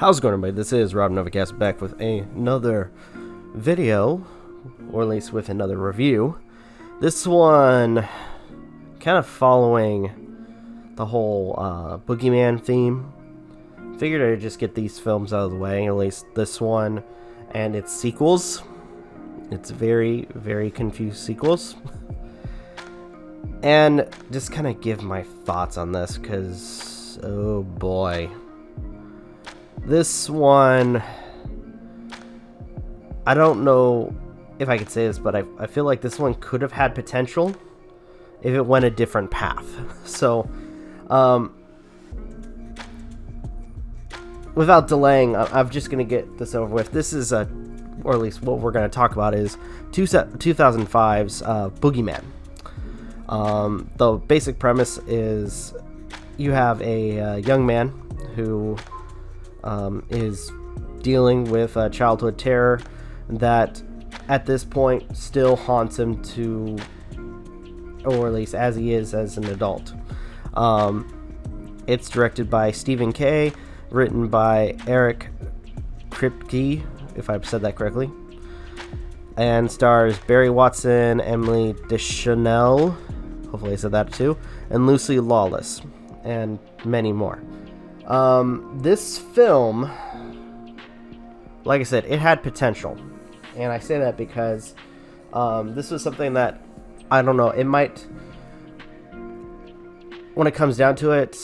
How's it going, everybody? This is Rob Novakast back with another video, or at least with another review. This one kind of following the whole Boogeyman theme. Figured I'd just get these films out of the way, at least this one and its sequels. It's very, very confused sequels. And just kind of give my thoughts on this, because, oh boy. This one, I don't know if I could say this, but I feel like this one could have had potential if it went a different path. So, without delaying, I'm just going to get this over with. This is, or at least what we're going to talk about is 2005's Boogeyman. The basic premise is you have a young man who is dealing with childhood terror that at this point still haunts him to, or at least as he is as an adult. It's directed by Stephen K., written by Eric Kripke, if I've said that correctly, and stars Barry Watson, Emily Deschanel, hopefully I said that too, and Lucy Lawless, and many more. This film, like I said, it had potential, and I say that because this was something that, I don't know, it might, when it comes down to it,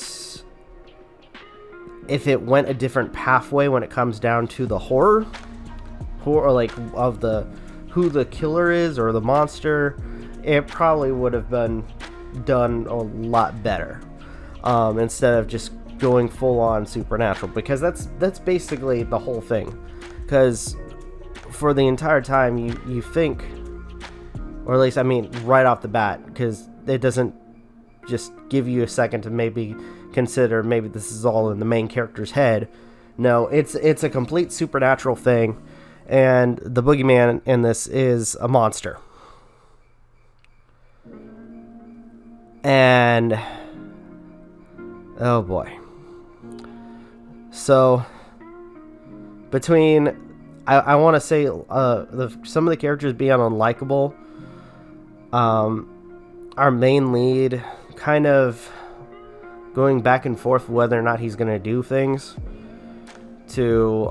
if it went a different pathway when it comes down to the horror or like of the who the killer is or the monster, it probably would have been done a lot better, instead of just going full on supernatural, because that's basically the whole thing. Because for the entire time you think, or at least I mean right off the bat, because it doesn't just give you a second to maybe consider maybe this is all in the main character's head. No, it's a complete supernatural thing, and the Boogeyman in this is a monster. And oh boy. So between I want to say some of the characters being unlikable, our main lead kind of going back and forth whether or not he's going to do things, to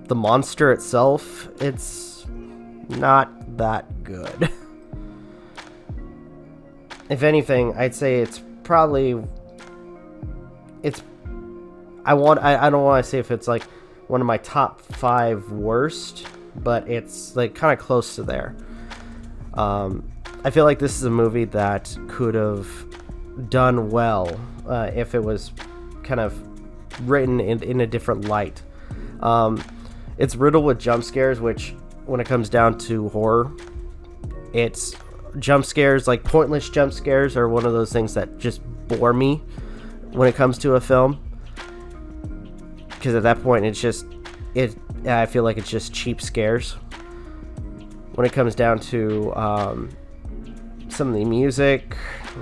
the monster itself, it's not that good. If anything, I'd say it's probably, I don't want to say if it's like one of my top 5 worst, but it's like kind of close to there. I feel like this is a movie that could have done well if it was kind of written in a different light. It's riddled with jump scares, which when it comes down to horror, it's jump scares, like pointless jump scares, are one of those things that just bore me when it comes to a film, because at that point I feel like it's just cheap scares. When it comes down to some of the music,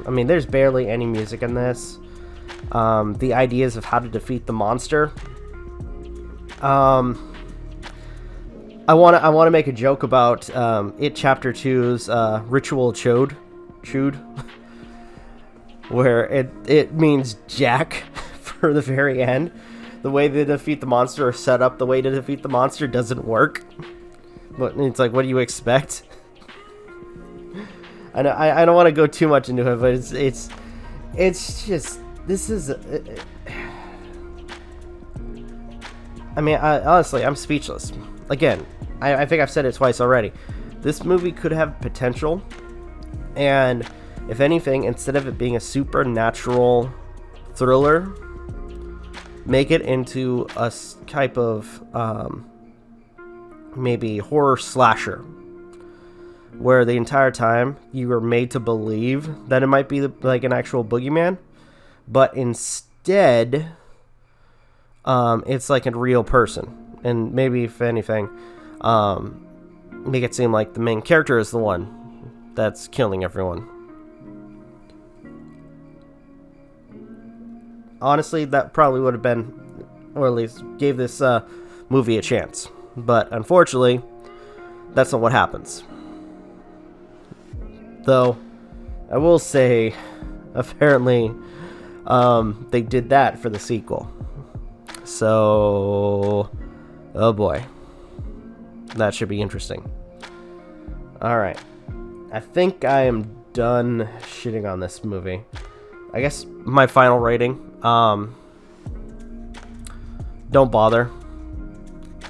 I mean, there's barely any music in this. The ideas of how to defeat the monster, I want to make a joke about It Chapter 2's Ritual Chode, where it means Jack for the very end. The way they defeat the monster, or set up the way to defeat the monster, doesn't work. But it's like, what do you expect? I don't want to go too much into it, but it's just, this is, I mean, honestly, I'm speechless. Again, I think I've said it twice already. This movie could have potential, and if anything, instead of it being a supernatural thriller, make it into a type of maybe horror slasher, where the entire time you are made to believe that it might be like an actual boogeyman, but instead it's like a real person, and maybe if anything, make it seem like the main character is the one that's killing everyone. Honestly, that probably would have been or at least gave this movie a chance. But unfortunately, that's not what happens. Though, I will say, apparently, they did that for the sequel. So, oh boy. That should be interesting. Alright. I think I am done shitting on this movie. I guess my final rating, don't bother.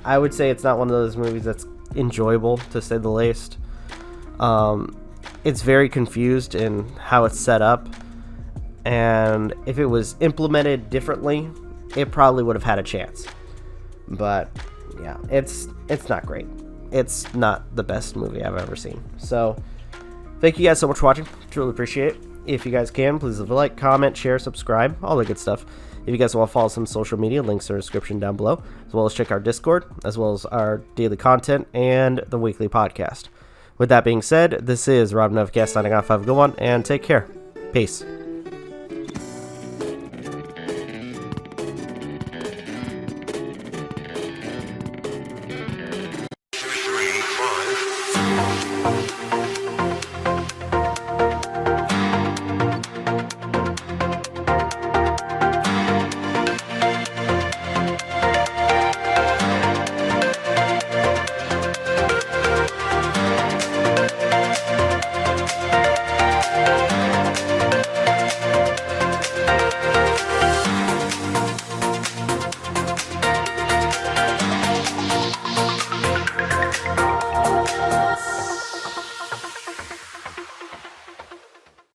I would say it's not one of those movies that's enjoyable, to say the least. It's very confused in how it's set up, and if it was implemented differently, it probably would have had a chance. But yeah, it's not great. It's not the best movie I've ever seen. So thank you guys so much for watching. Truly appreciate it. If you guys can, please leave a like, comment, share, subscribe, all the good stuff. If you guys want to follow some social media, links are in the description down below, as well as check our Discord, as well as our daily content and the weekly podcast. With that being said, this is Rob Novakast signing off. Have a good one, and take care. Peace.